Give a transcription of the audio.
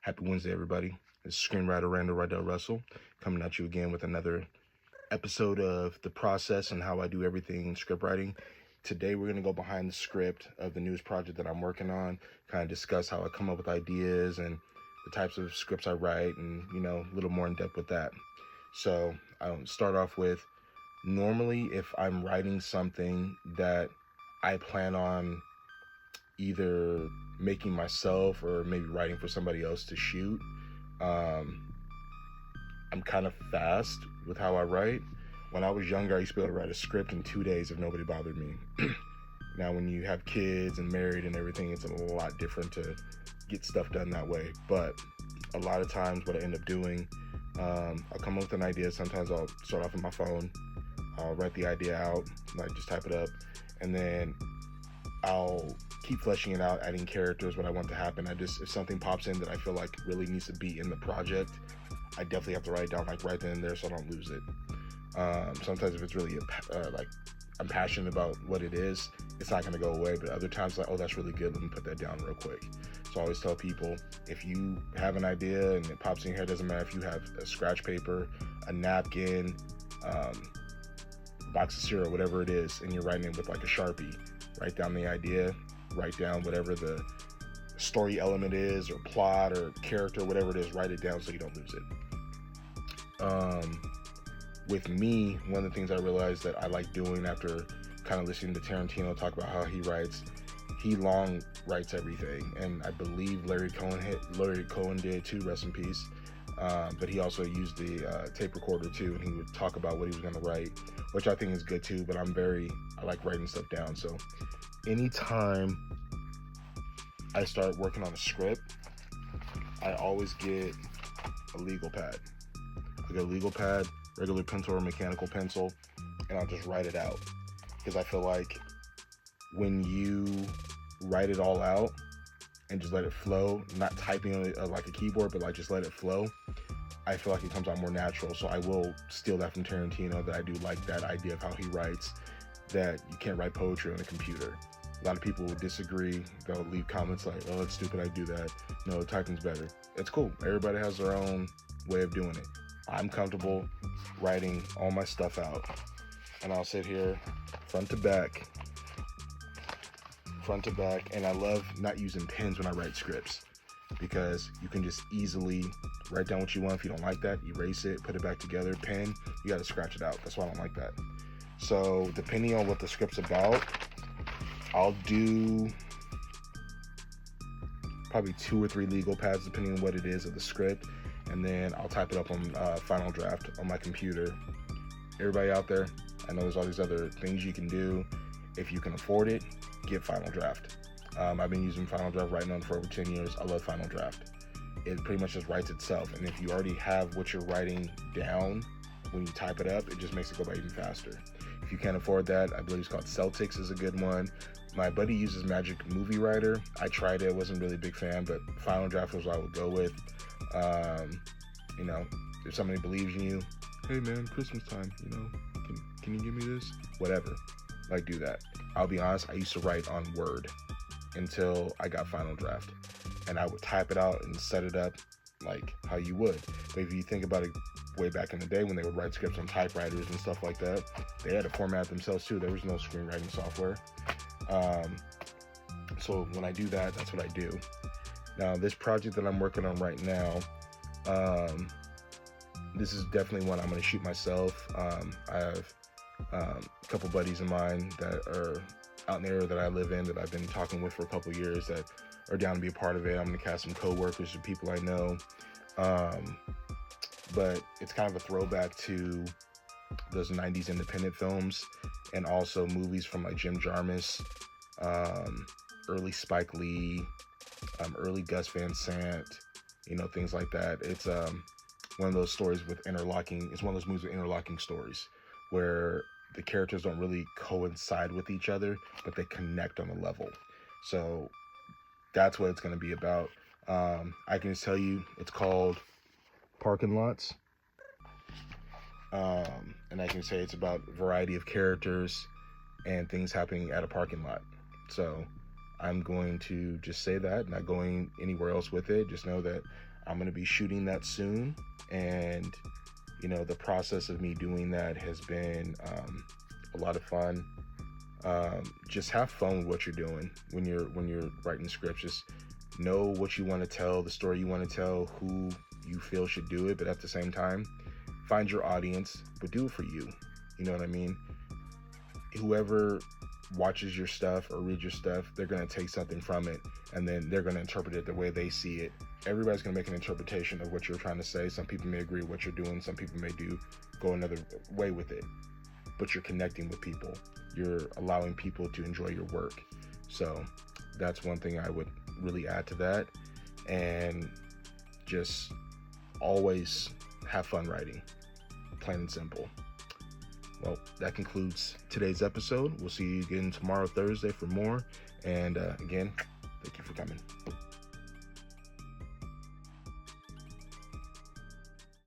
Happy Wednesday, everybody. It's Screenwriter Randall coming at you again with another episode of the process and how I do everything in script writing. Today, we're going to go behind the script of the newest project that I'm working on, kind of discuss how I come up with ideas and the types of scripts I write and, a little more in depth with that. So I'll start off with, normally if I'm writing something that I plan on either making myself or maybe writing for somebody else to shoot, I'm kind of fast with how I write. When I was younger, I used to be able to write a script in 2 days if nobody bothered me. Now, when you have kids and married and everything, it's a lot different to get stuff done that way. But a lot of times what I end up doing, I'll come up with an idea. Sometimes I'll start off on my phone. I'll write the idea out, like just type it up, and then I'll keep fleshing it out, adding characters, what I want to happen. If something pops in that I feel like really needs to be in the project, I definitely have to write it down like right then and there so I don't lose it. Sometimes if it's really like I'm passionate about what it is, it's not going to go away. But other times, like, oh, that's really good, let me put that down real quick. So I always tell people, if you have an idea and it pops in your head, doesn't matter if you have a scratch paper, a napkin, box of cereal, whatever it is, and you're writing it with like a Sharpie, write down the idea, write down whatever the story element is or plot or character, whatever it is, write it down so you don't lose it. With me, one of the things I realized that I like doing after kind of listening to Tarantino talk about how he writes, he long writes everything, and I believe Larry Cohen did too, rest in peace. But he also used the tape recorder too, and he would talk about what he was going to write, which I think is good too, but I like writing stuff down. So anytime I start working on a script, I always get a legal pad. I get a legal pad, regular pencil or mechanical pencil, and I'll just write it out. Because I feel like when you write it all out and just let it flow, not typing on it like a keyboard, but like just let it flow, I feel like it comes out more natural. So I will steal that from Tarantino, that I do like that idea of how he writes, that you can't write poetry on a computer. A lot of people will disagree. They'll leave comments like, oh, it's stupid, I do that. No, typing's better. It's cool. Everybody has their own way of doing it. I'm comfortable writing all my stuff out. And I'll sit here front to back, and I love not using pens when I write scripts, because you can just easily write down what you want. If you don't like that, erase it, put it back together. Pen, you got to scratch it out. That's why I don't like that. So depending on what the script's about, I'll do probably 2 or 3 legal pads depending on what it is of the script, and then I'll type it up on Final Draft on my computer. Everybody out there, I know there's all these other things you can do. If you can afford it, get Final Draft. I've been using Final Draft, writing on for over 10 years. I love Final Draft. It pretty much just writes itself, and if you already have what you're writing down, when you type it up, it just makes it go by even faster. If you can't afford that, I believe it's called Celtics is a good one. My buddy uses Magic Movie Writer. I tried it, wasn't really a big fan, but Final Draft was what I would go with. If somebody believes in you, hey man, Christmas time, can you give me this? Whatever, like do that. I'll be honest, I used to write on Word until I got Final Draft, and I would type it out and set it up like how you would. But if you think about it, way back in the day when they would write scripts on typewriters and stuff like that, they had to format themselves too. There was no screenwriting software. So when I do that, that's what I do. Now, this project that I'm working on right now, this is definitely one I'm going to shoot myself. I have a couple buddies of mine that are out in the area that I live in that I've been talking with for a couple years that are down to be a part of it. I'm going to cast some co-workers or people I know. But it's kind of a throwback to those 90s independent films, and also movies from like Jim Jarmusch, early Spike Lee, early Gus Van Sant, things like that. It's one of those stories with interlocking, it's one of those movies with interlocking stories where the characters don't really coincide with each other, but they connect on a level. So that's what it's going to be about. I can just tell you, it's called Parking Lots. And I can say it's about a variety of characters and things happening at a parking lot. So I'm going to just say that, not going anywhere else with it. Just know that I'm going to be shooting that soon. And, you know, the process of me doing that has been a lot of fun. Just have fun with what you're doing when you're writing scripts. Just know what you want to tell, the story you want to tell, who you feel should do it, but at the same time, find your audience, but do it for you. You know what I mean? Whoever watches your stuff or reads your stuff, they're going to take something from it, and then they're going to interpret it the way they see it. Everybody's going to make an interpretation of what you're trying to say. Some people may agree with what you're doing. Some people may go another way with it, but you're connecting with people. You're allowing people to enjoy your work. So that's one thing I would really add to that. And just always have fun writing, plain and simple. Well, that concludes today's episode. We'll see you again tomorrow, Thursday, for more. And again, thank you for coming.